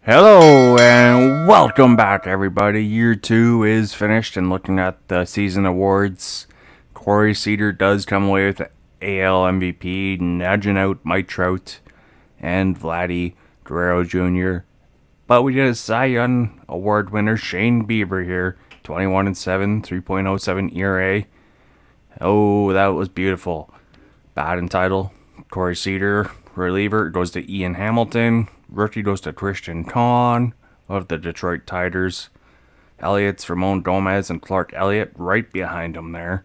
Hello and welcome back, everybody. Year 2 is finished, and looking at the season awards, Corey Seager does come away with the AL MVP, nudging out Mike Trout and Vladdy Guerrero Jr. But we did a Cy Young Award winner, Shane Bieber here, 21-7, 3.07 ERA. Oh, that was beautiful. Batting title, Corey Seager. Reliever goes to Ian Hamilton. Rookie goes to Christian Conn of the Detroit Tigers. Elliott's Ramon Gomez and Clark Elliott right behind him there.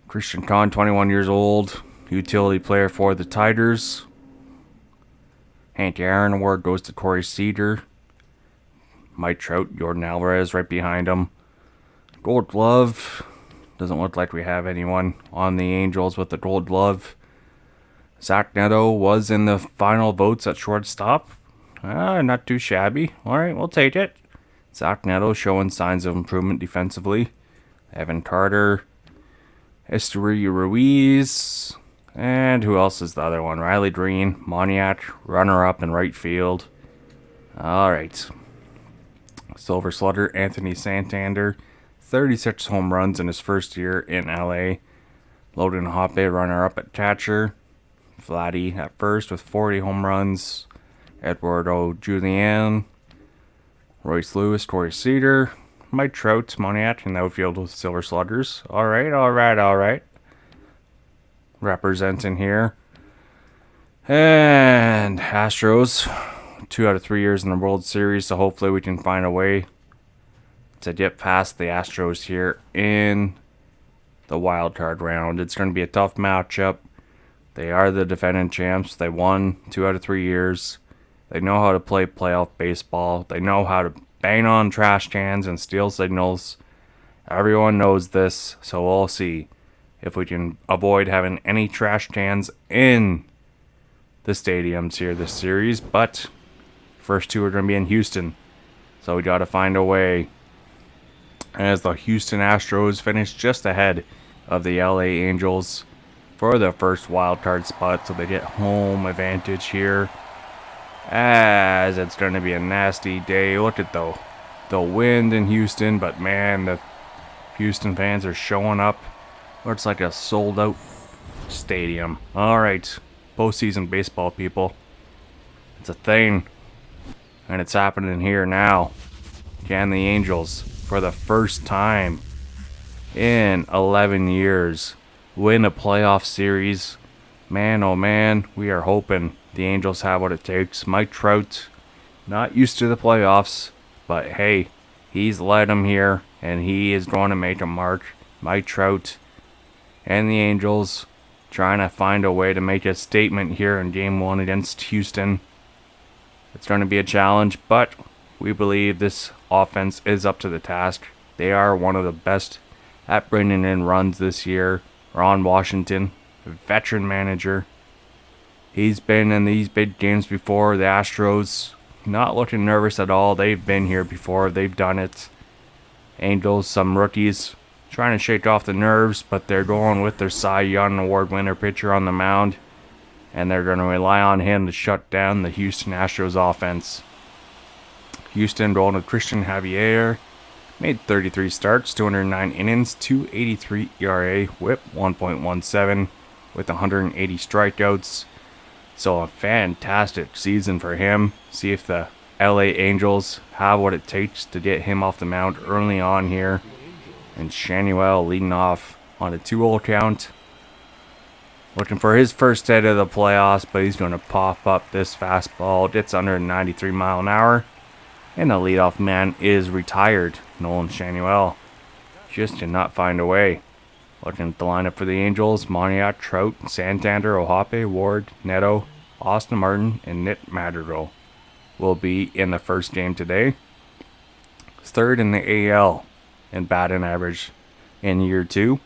Christian Conn, 21 years old, utility player for the Tigers. Hank Aaron Award goes to Corey Seager. Mike Trout, Jordan Alvarez right behind him. Gold Glove, doesn't look like we have anyone on the Angels with the Gold Glove. Zach Neto was in the final votes at shortstop. Not too shabby. Alright, we'll take it. Zach Neto showing signs of improvement defensively. Evan Carter. Esteury Ruiz. And who else is the other one? Riley Green. Moniak, runner-up in right field. Alright. Silver Slugger, Anthony Santander. 36 home runs in his first year in LA. Logan Hoppe, runner-up at catcher. Vladdy at first with 40 home runs. Eduardo Julian. Royce Lewis, Corey Seager. Mike Trout, Moniak in the outfield with Silver Sluggers. Alright. Representing here. And Astros. 2 out of 3 years in the World Series, so hopefully we can find a way to get past the Astros here in the wild card round. It's going to be a tough matchup. They are the defending champs. They won 2 out of 3 years. They know how to play playoff baseball. They know how to bang on trash cans and steal signals. Everyone knows this, so we'll see if we can avoid having any trash cans in the stadiums here this series. But first 2 are going to be in Houston, so we got to find a way. As the Houston Astros finish just ahead of the LA Angels for the first wild card spot, so they get home advantage here, as it's going to be a nasty day. Look at the wind in Houston, but man, the Houston fans are showing up. Looks like a sold out stadium. Alright, postseason baseball, people. It's a thing, and it's happening here now. Can the Angels, for the first time in 11 years, win a playoff series? Man, oh man, we are hoping the Angels have what it takes. Mike Trout, not used to the playoffs, but hey, he's led them here, and he is going to make a mark. Mike Trout and the Angels trying to find a way to make a statement here in Game 1 against Houston. It's going to be a challenge, but we believe this offense is up to the task. They are one of the best at bringing in runs this year. Ron Washington, a veteran manager. He's been in these big games before. The Astros, not looking nervous at all. They've been here before. They've done it. Angels, some rookies, trying to shake off the nerves, but they're going with their Cy Young Award winner pitcher on the mound, and they're going to rely on him to shut down the Houston Astros offense. Houston rolling with Christian Javier. Made 33 starts, 209 innings, 2.83 ERA, whip 1.17 with 180 strikeouts. So a fantastic season for him. See if the LA Angels have what it takes to get him off the mound early on here. And Shanuel leading off on a 2-0 count. Looking for his first hit of the playoffs, but he's going to pop up this fastball. Gets under 93 mile an hour. And the leadoff man is retired. Nolan Shanuel just did not find a way. Looking at the lineup for the Angels, Moniak, Trout, Santander, Ohape, Ward, Neto, Austin Martin, and Nick Madrigal will be in the first game today. Third in the AL in batting average in year 2.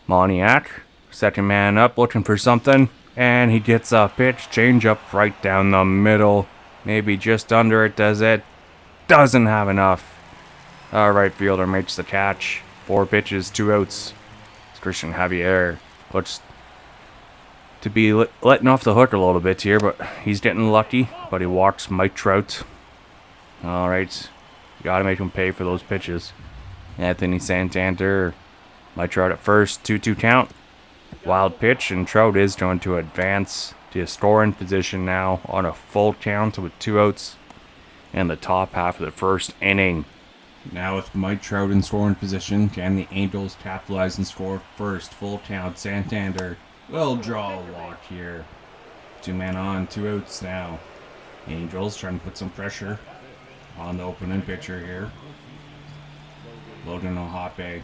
Moniak, second man up, looking for something, and he gets a pitch, change up right down the middle. Maybe just under it, does it? Doesn't have enough. Our right fielder makes the catch. 4 pitches, 2 outs. It's Christian Javier. Looks to be letting off the hook a little bit here, but he's getting lucky. But he walks Mike Trout Alright. You gotta make him pay for those pitches. Anthony Santander might Trout at first. 2-2 count. Wild pitch, and Trout is going to advance to a scoring position now on a full count with 2 outs in the top half of the first inning. Now with Mike Trout in scoring position, can the Angels capitalize and score first? Full count. Santander will draw a walk here. 2 men on, 2 outs now. Angels trying to put some pressure on the opening pitcher here. Logan Ohape.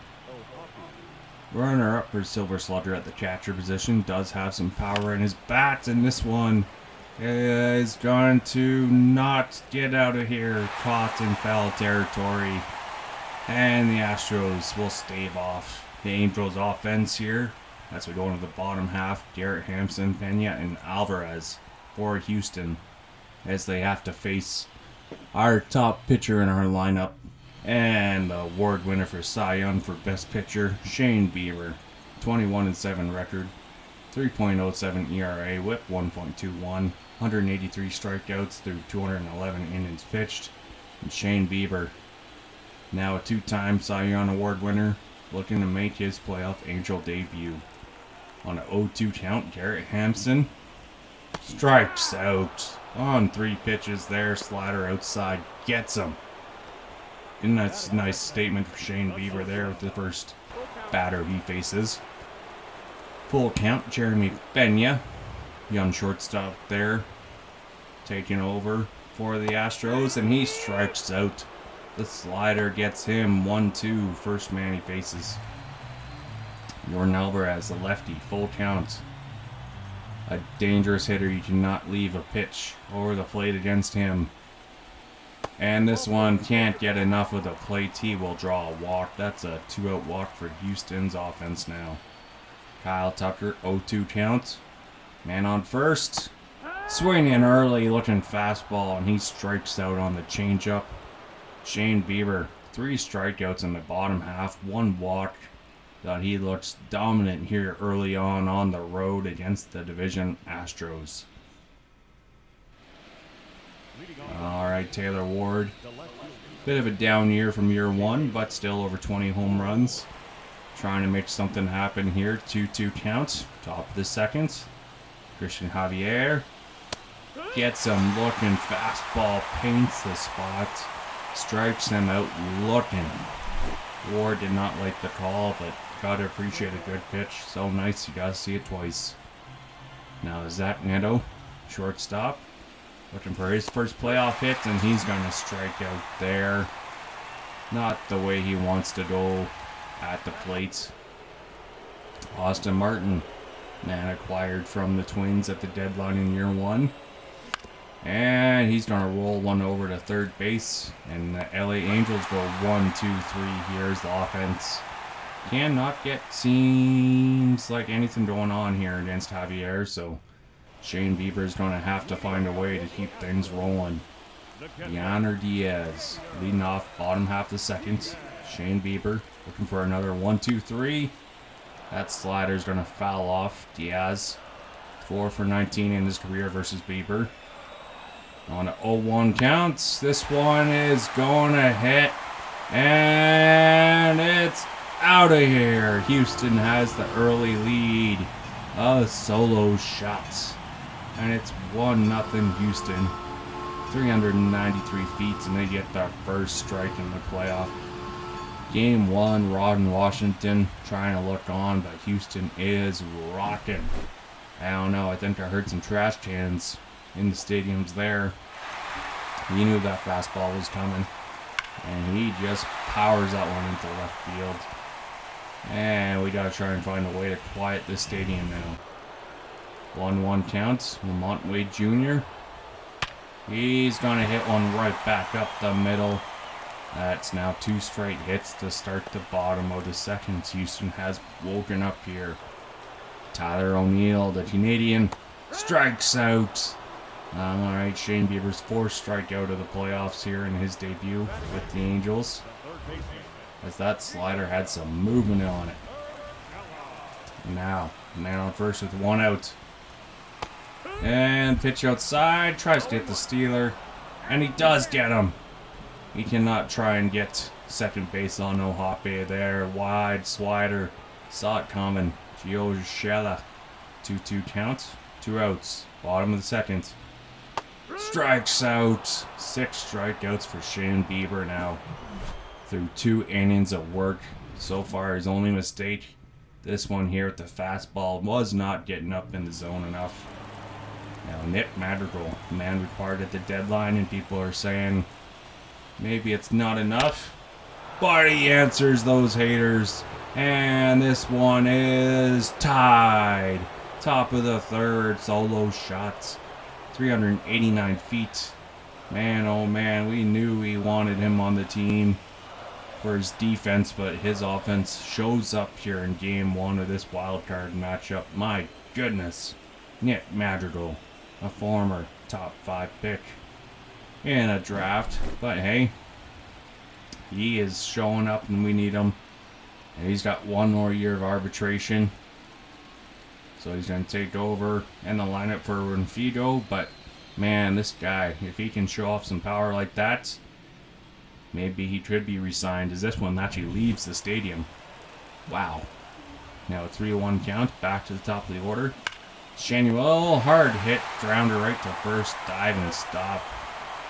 Runner up for Silver Slugger at the catcher position. Does have some power in his bat, and this one is going to not get out of here. Caught in foul territory. And the Astros will stave off the Angels offense here as we go into the bottom half. Garrett Hampson, Pena, and Alvarez for Houston as they have to face our top pitcher in our lineup. And the award winner for Cy Young for Best Pitcher, Shane Bieber. 21-7 record, 3.07 ERA, whip 1.21, 183 strikeouts through 211 innings pitched. And Shane Bieber, now a 2-time Cy Young Award winner, looking to make his playoff Angel debut. On an 0-2 count, Garrett Hampson strikes out on 3 pitches there. Slider outside, gets him. And that's a nice statement for Shane Bieber there with the first batter he faces. Full count, Jeremy Pena, young shortstop there, taking over for the Astros, and he strikes out. The slider gets him 1-2, first man he faces. Jordan Alvarez, the lefty, full count. A dangerous hitter, you cannot leave a pitch over the plate against him. And this one can't get enough of the plate. He will draw a walk. That's a 2-out walk for Houston's offense now. Kyle Tucker, 0-2 count. Man on first. Swinging early, looking fastball, and he strikes out on the changeup. Shane Bieber, 3 strikeouts in the bottom half, 1 walk. Thought he looks dominant here early on the road against the division Astros. Alright, Taylor Ward. Bit of a down year from year 1, but still over 20 home runs. Trying to make something happen here. 2-2 count. Top of the second. Christian Javier gets him looking. Fastball paints the spot. Strikes him out looking. Ward did not like the call, but gotta appreciate a good pitch. So nice, you gotta see it twice. Now Zach Neto, shortstop. Looking for his first playoff hit, and he's going to strike out there. Not the way he wants to go at the plate. Austin Martin, man acquired from the Twins at the deadline in year 1. And he's going to roll one over to third base. And the LA Angels go 1, 2, 3. Here's the offense. Cannot get, seems like anything going on here against Javier, so Shane Bieber's going to have to find a way to keep things rolling. Yainer Diaz leading off bottom half of the second. Shane Bieber looking for another 1, 2, 3. That slider's going to foul off. Diaz, 4 for 19 in his career versus Bieber. On a 0-1 counts. This one is going to hit. And it's out of here. Houston has the early lead. A solo shot. And it's 1-0 Houston. 393 feet, and they get their first strike in the playoff. Game 1, Rod in Washington trying to look on, but Houston is rocking. I don't know, I think I heard some trash cans in the stadiums there. He knew that fastball was coming, and he just powers that one into left field. And we gotta try and find a way to quiet this stadium now. 1-1 counts. Lamont Wade Jr. He's gonna hit one right back up the middle. That's now 2 straight hits to start the bottom of the second. Houston has woken up here. Tyler O'Neill, the Canadian, strikes out. Alright, Shane Bieber's 4th strikeout of the playoffs here in his debut with the Angels. As that slider had some movement on it. Now, man on first with 1 out. And pitch outside, tries to hit the stealer. And he does get him. He cannot try and get second base on no hoppy there. Wide slider. Saw it coming. Gio Urshela. 2-2 count. 2 outs. Bottom of the second. Strikes out. 6 strikeouts for Shane Bieber now. Through 2 innings of work. So far, his only mistake, this one here at the fastball, was not getting up in the zone enough. Now, Nick Madrigal, man required at the deadline, and people are saying maybe it's not enough. But he answers those haters. And this one is tied. Top of the third, solo shots. 389 feet. Man, oh man, we knew we wanted him on the team for his defense, but his offense shows up here in game 1 of this wild card matchup. My goodness. Nick Madrigal, a former top 5 pick in a draft, but hey, he is showing up and we need him. And he's got 1 more year of arbitration, so he's going to take over in the lineup for Renfigo. But man, this guy, if he can show off some power like that, maybe he could be re-signed, as this one actually leaves the stadium. Wow. Now a 3-1 count, back to the top of the order. Shanuel, hard hit, grounder right to first, dive and stop.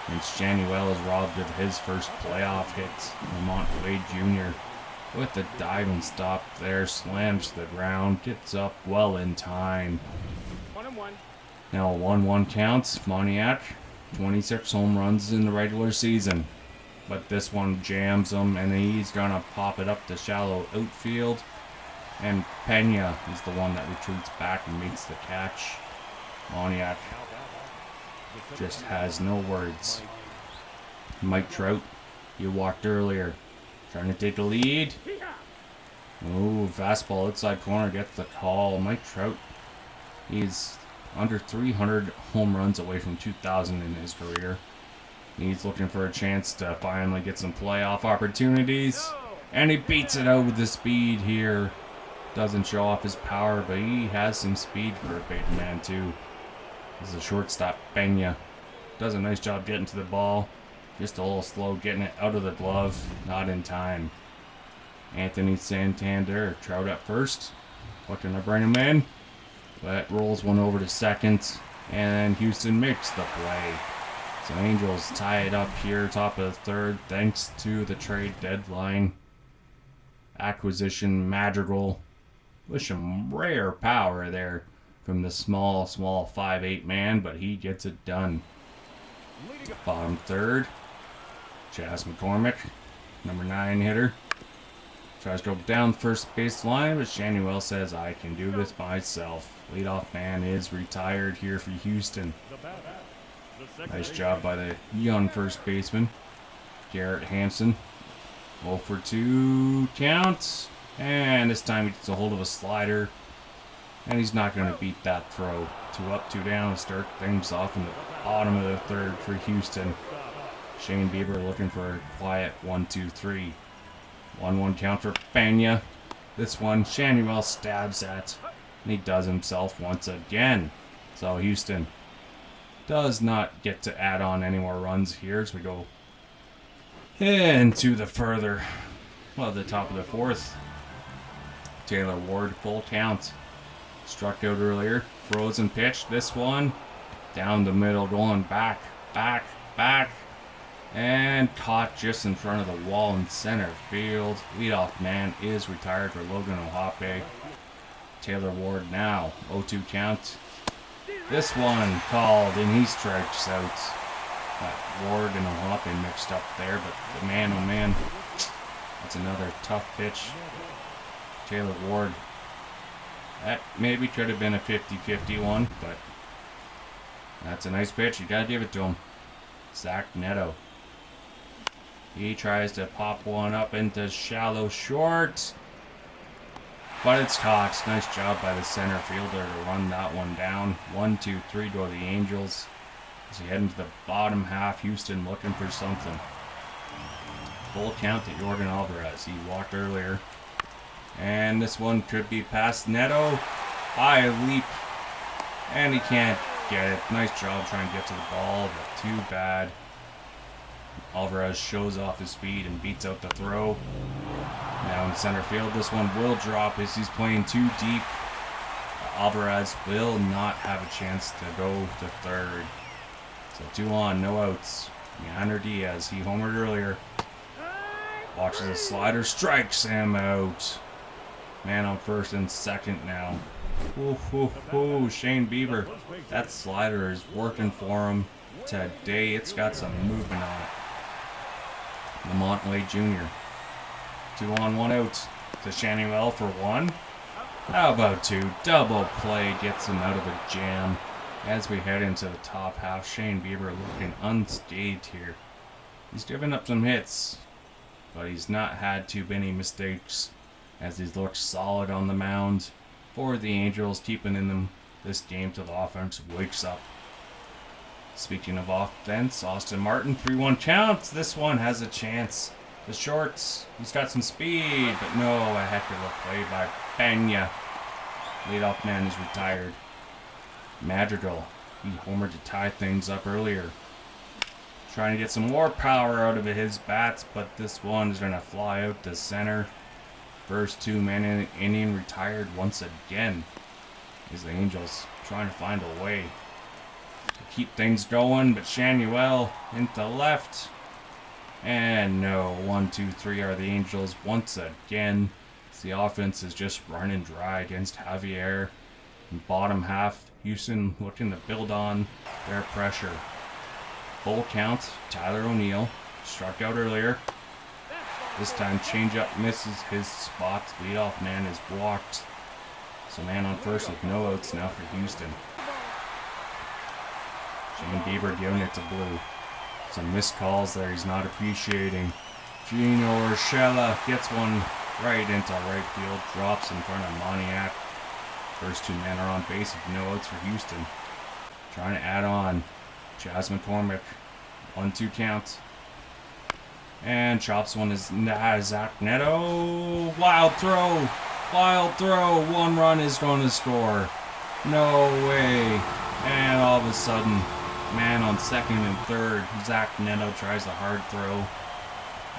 And Shanuel is robbed of his first playoff hit. Lamont Wade Jr. with the dive and stop there, slams to the ground, gets up well in time. 1-1. Now a 1-1 counts. Moniak, 26 home runs in the regular season. But this one jams him, and he's going to pop it up the shallow outfield. And Pena is the one that retreats back and makes the catch. Moniak just has no words. Mike Trout, you walked earlier. Trying to take the lead. Ooh, fastball outside corner gets the call. Mike Trout, he's under 300 home runs away from 2,000 in his career. He's looking for a chance to finally get some playoff opportunities. And he beats it out with the speed here. Doesn't show off his power, but he has some speed for a big man too. This is a shortstop, Pena. Does a nice job getting to the ball. Just a little slow getting it out of the glove. Not in time. Anthony Santander, Trout at first. Looking to bring him in. But rolls one over to second. And Houston makes the play. So Angels tie it up here, top of the third, thanks to the trade deadline acquisition. Madrigal with some rare power there from the small 5'8" man, but he gets it done. Bottom third, Chas McCormick, number 9 hitter, tries to go down first baseline, but Shanuel says, I can do this myself. Leadoff man is retired here for Houston. Nice job by the young first baseman, Garrett Hampson. 0 for 2 counts. And this time he gets a hold of a slider. And he's not going to beat that throw. 2 up, 2 down to start things off in the bottom of the third for Houston. Shane Bieber looking for a quiet 1-2-3. 1-1 count for Pena. This one Shanuel stabs at. And he does himself once again. So Houston does not get to add on any more runs here as we go into the further, well, the top of the fourth. Taylor Ward, full count. Struck out earlier. Frozen pitch. This one down the middle, going back. And caught just in front of the wall in center field. Leadoff man is retired for Logan Ohape. Taylor Ward now. 0-2 count. This one called, and he strikes out. Ward and Ohape mixed up there, but the man, oh man, that's another tough pitch. Taylor Ward, that maybe could have been a 50-50 one, but that's a nice pitch. You gotta give it to him. Zach Neto. He tries to pop one up into shallow short, but it's caught. Nice job by the center fielder to run that one down. 1-2-3 go the Angels. As we head into the bottom half, Houston looking for something. Full count to Jordan Alvarez. He walked earlier. And this one could be past Neto. High leap. And he can't get it. Nice job trying to get to the ball, but too bad. Alvarez shows off his speed and beats out the throw. Now in center field, this one will drop as he's playing too deep. Alvarez will not have a chance to go to third. So 2 on, no outs. Yander Diaz, he homered earlier. Watches a slider, strikes him out. Man on first and second now. Shane Bieber. That slider is working for him today. It's got some movement on it. Lamont Wade Jr. 2 on, 1 out to Shanuel for 1. How about 2? Double play gets him out of a jam. As we head into the top half, Shane Bieber looking unscathed here. He's given up some hits, but he's not had too many mistakes as he's looked solid on the mound for the Angels, keeping in them this game till the offense wakes up. Speaking of offense, Austin Martin, 3-1 counts. This one has a chance. The shorts, he's got some speed, but no, a heck of a play by Pena. Leadoff man is retired. Madrigal, he homered to tie things up earlier. Trying to get some more power out of his bats, but this one is going to fly out to center. First 2-man inning retired once again. Is the Angels trying to find a way to keep things going, but Shanuel into left. And no, 1, 2, 3 are the Angels once again. The offense is just running dry against Javier. In bottom half, Houston looking to build on their pressure. Full count, Tyler O'Neill struck out earlier. This time changeup misses his spot. Leadoff man is walked. So man on first with no outs now for Houston. Shane Bieber giving it to Blue. Some missed calls there he's not appreciating. Gino Urshela gets one right into right field. Drops in front of Moniak. First 2 men are on base with no outs for Houston. Trying to add on. Chas McCormick. 1-2 count. And chops one is Zach Neto. Wild throw. Wild throw. 1 run is going to score. No way. And all of a sudden, man on second and third. Zach Neto tries a hard throw.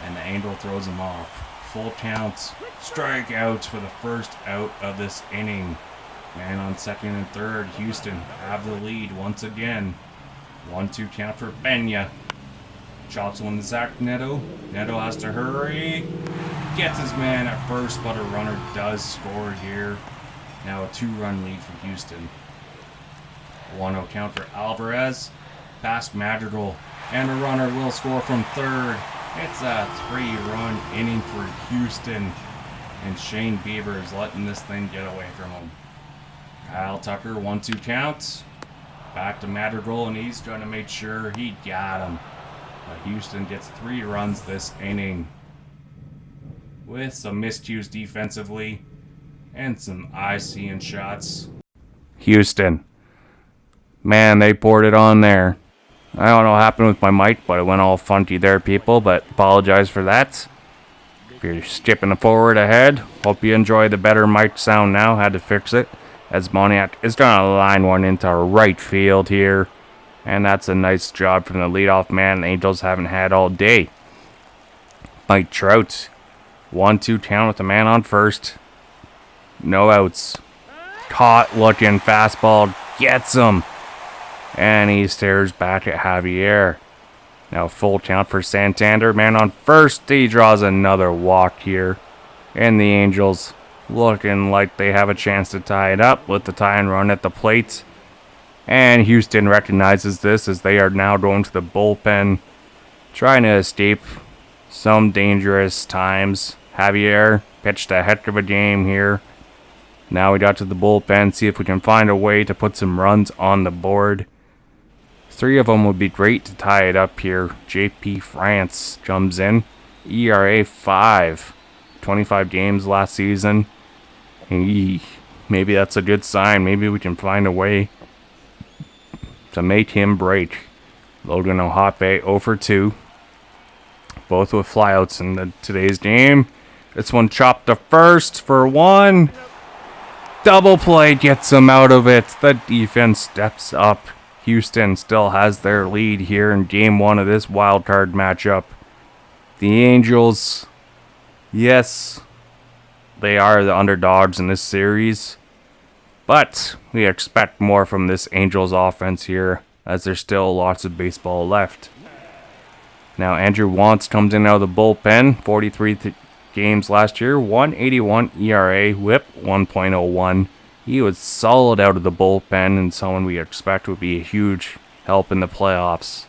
And the Angel throws him off. Full counts. Strikeouts for the first out of this inning. Man on second and third. Houston have the lead once again. 1-2 count for Pena. Chops one to Zach Neto. Neto has to hurry. Gets his man at first, but a runner does score here. Now a 2-run lead for Houston. 1-0 count for Alvarez. Past Madrigal. And a runner will score from third. It's a 3-run inning for Houston. And Shane Bieber is letting this thing get away from him. Kyle Tucker, 1-2 count. Back to Madrigal, and he's going to make sure he got him. But Houston gets 3 runs this inning. With some miscues defensively. And some eye-seeing shots. Houston. Man, they poured it on there. I don't know what happened with my mic, but it went all funky there, people. But apologize for that. If you're skipping forward ahead, hope you enjoy the better mic sound now. Had to fix it. As Moniak is going to line one into right field here. And that's a nice job from the leadoff man the Angels haven't had all day. Mike Trout. 1-2 count with the man on first. No outs. Caught looking fastball. Gets him. And he stares back at Javier. Now full count for Santander. Man on first. He draws another walk here. And the Angels looking like they have a chance to tie it up with the tie and run at the plate. And Houston recognizes this as they are now going to the bullpen. Trying to escape some dangerous times. Javier pitched a heck of a game here. Now we got to the bullpen. See if we can find a way to put some runs on the board. 3 of them would be great to tie it up here. JP France comes in. ERA 5. 25 games last season. Maybe that's a good sign. Maybe we can find a way to make him break. Logan Ohape 0 for 2. Both with flyouts in today's game. This one chopped to first for 1. Double play gets him out of it. The defense steps up Houston still has their lead here in Game 1 of this wild card matchup. The Angels, yes, they are the underdogs in this series, but we expect more from this Angels offense here, as there's still lots of baseball left. Now Andrew Wantz comes in out of the bullpen, 43 games last year, 181 ERA, whip 1.01. He was solid out of the bullpen and someone we expect would be a huge help in the playoffs.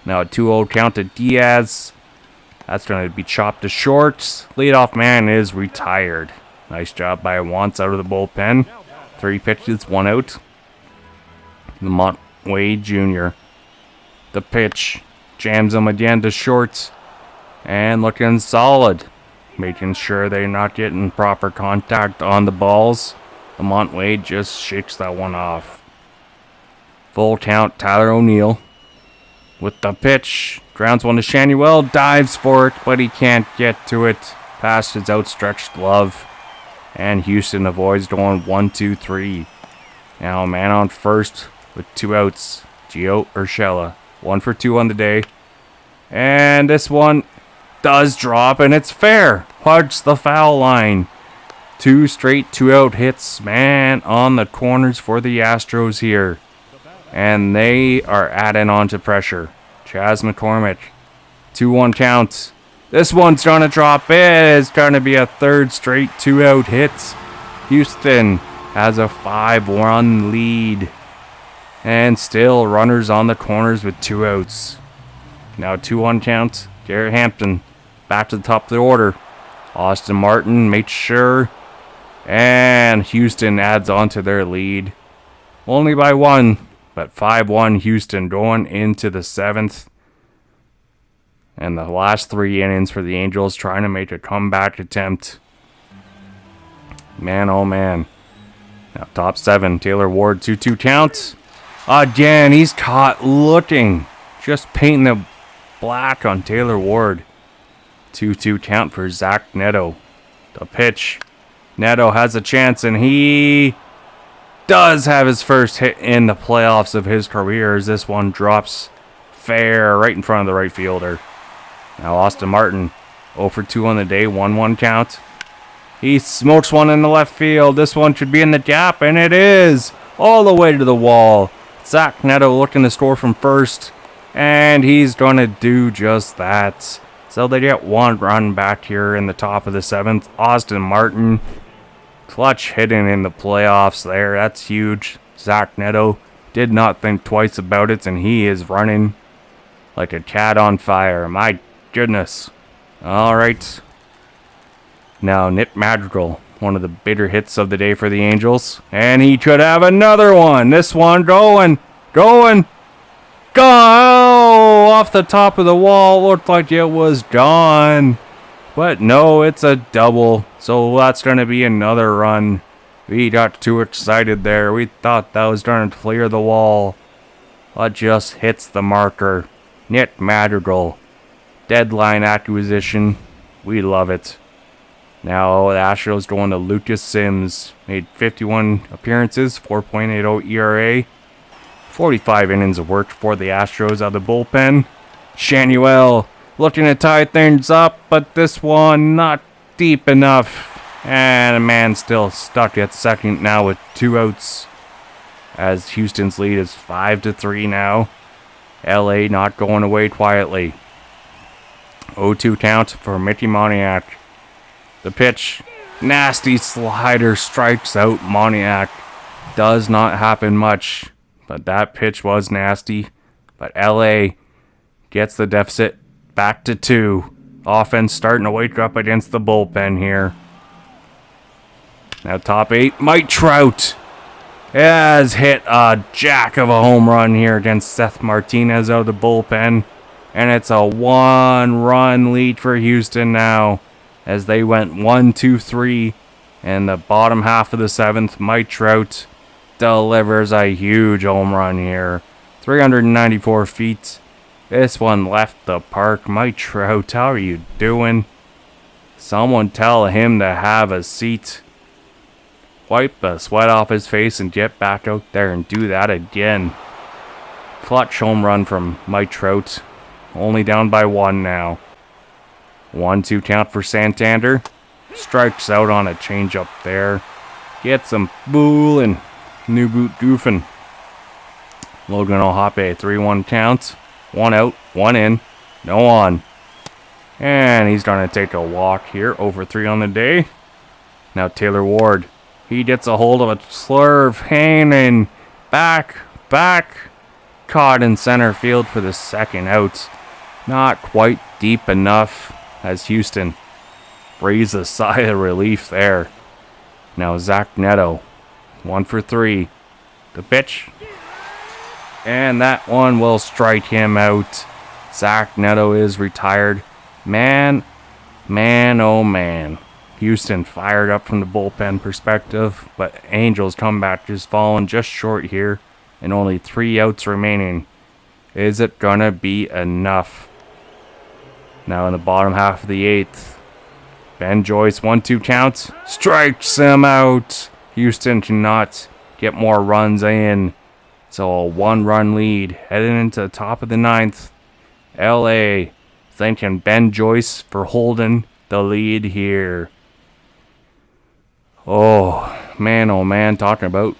Now a 2-0 count to Diaz. That's going to be chopped to short. Leadoff man is retired. Nice job by Wantz out of the bullpen. 3 pitches, 1 out. Lamont Wade Jr. The pitch. Jams him again to short. And looking solid. Making sure they're not getting proper contact on the balls. Lamont Wade just shakes that one off. Full count, Tyler O'Neill. With the pitch. Grounds one to Shanuel. Dives for it, but he can't get to it. Past his outstretched glove. And Houston avoids going 1-2-3. Now a man on first with 2 outs. Gio Urshela. 1 for 2 on the day. And this one does drop, and it's fair. Hugs the foul line. 2 straight 2-out hits, man, on the corners for the Astros here. And they are adding on to pressure. Chas McCormick. 2-1 count. This one's going to drop. It is going to be a 3rd straight 2-out hit. Houston has a 5-run lead. And still runners on the corners with 2 outs. Now 2-1 count. Garrett Hampton back to the top of the order. Austin Martin makes sure. And Houston adds on to their lead. Only by 1. But 5-1 Houston going into the 7th. And the last 3 innings for the Angels trying to make a comeback attempt. Man, oh man. Now top 7. Taylor Ward 2-2 count. Again, he's caught looking. Just painting the black on Taylor Ward. 2-2 count for Zach Neto. The pitch. Neto has a chance, and he does have his first hit in the playoffs of his career as this one drops fair right in front of the right fielder. Now Austin Martin, 0 for 2 on the day, 1-1 count. He smokes one in the left field. This one should be in the gap, and it is all the way to the wall. Zach Neto looking to score from first, and he's going to do just that. So they get 1 run back here in the top of the 7th. Austin Martin, clutch hitting in the playoffs there. That's huge. Zach Neto did not think twice about it, and he is running like a cat on fire. My goodness. All right. Now Nick Madrigal, one of the bigger hits of the day for the Angels. And he could have another one. This one going. Go! Off the top of the wall. Looked like it was gone. But no, it's a double. So that's going to be another run. We got too excited there. We thought that was going to clear the wall. But just hits the marker. Nick Madrigal. Deadline acquisition. We love it. Now the Astros going to Lucas Sims. Made 51 appearances, 4.80 ERA. 45 innings of work for the Astros out of the bullpen. Shanuel looking to tie things up, but this one not deep enough. And a man still stuck at second now with 2 outs. As Houston's lead is 5-3 now. LA not going away quietly. 0-2 count for Mickey Moniak. The pitch. Nasty slider strikes out Moniak. Does not happen much. But that pitch was nasty. But LA gets the deficit back to 2. Offense starting to wake up against the bullpen here. Now top 8. Mike Trout has hit a jack of a home run here against Seth Martinez out of the bullpen. And it's a 1-run lead for Houston now. As they went 1-2-3 in the bottom half of the 7th. Mike Trout delivers a huge home run here. 394 feet. This one left the park. Mike Trout, how are you doing? Someone tell him to have a seat. Wipe the sweat off his face and get back out there and do that again. Clutch home run from Mike Trout. Only down by 1 now. 1-2 count for Santander. Strikes out on a changeup there. Gets him fooling. New boot goofing. Logan Ohape, 3-1 count. 1 out, 1 in. No on. And he's going to take a walk here. Over 3 on the day. Now Taylor Ward. He gets a hold of a slurve. Hanging. Back. Caught in center field for the second out. Not quite deep enough as Houston breathes a sigh of relief there. Now Zach Neto. 1 for 3. The pitch. And that one will strike him out. Zach Neto is retired. Man, oh man. Houston fired up from the bullpen perspective, but Angels comeback just falling just short here, and only 3 outs remaining. Is it gonna be enough? Now in the bottom half of the 8th, Ben Joyce, 1-2 count, strikes him out. Houston cannot get more runs in. So a 1-run lead heading into the top of the 9th. LA thanking Ben Joyce for holding the lead here. Oh man, talking about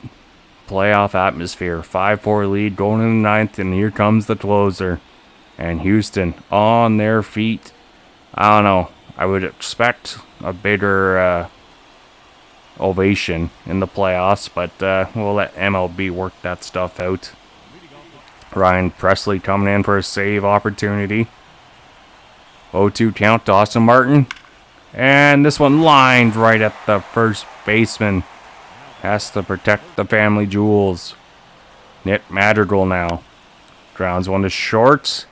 playoff atmosphere. 5-4 lead going in the 9th, and here comes the closer. And Houston on their feet. I don't know. I would expect a bigger ovation in the playoffs, but we'll let MLB work that stuff out. Ryan Presley coming in for a save opportunity. 0-2 count to Austin Martin. And this one lined right at the first baseman. Has to protect the family jewels. Nick Madrigal now. Grounds one to short.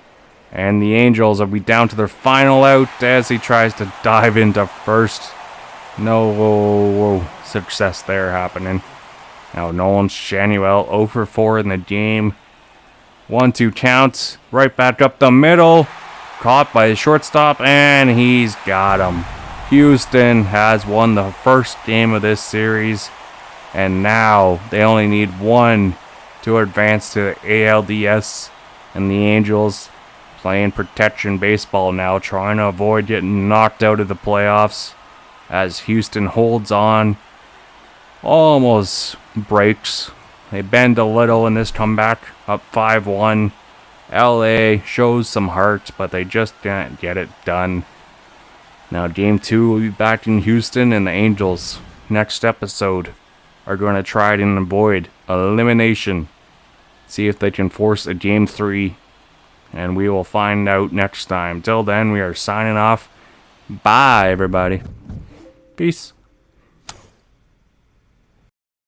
And the Angels will be down to their final out as he tries to dive into first. No success there happening. Now Nolan Shanuel 0 for 4 in the game. 1-2 counts. Right back up the middle. Caught by the shortstop, and he's got him. Houston has won the first game of this series, and now they only need 1 to advance to the ALDS, and the Angels playing protection baseball now, trying to avoid getting knocked out of the playoffs as Houston holds on, almost breaks. They bend a little in this comeback, up 5-1. LA shows some heart, but they just can't get it done. Now game 2 will be back in Houston, and the Angels next episode are going to try to avoid elimination. See if they can force a game 3, and we will find out next time. Till then, we are signing off. Bye everybody. Peace.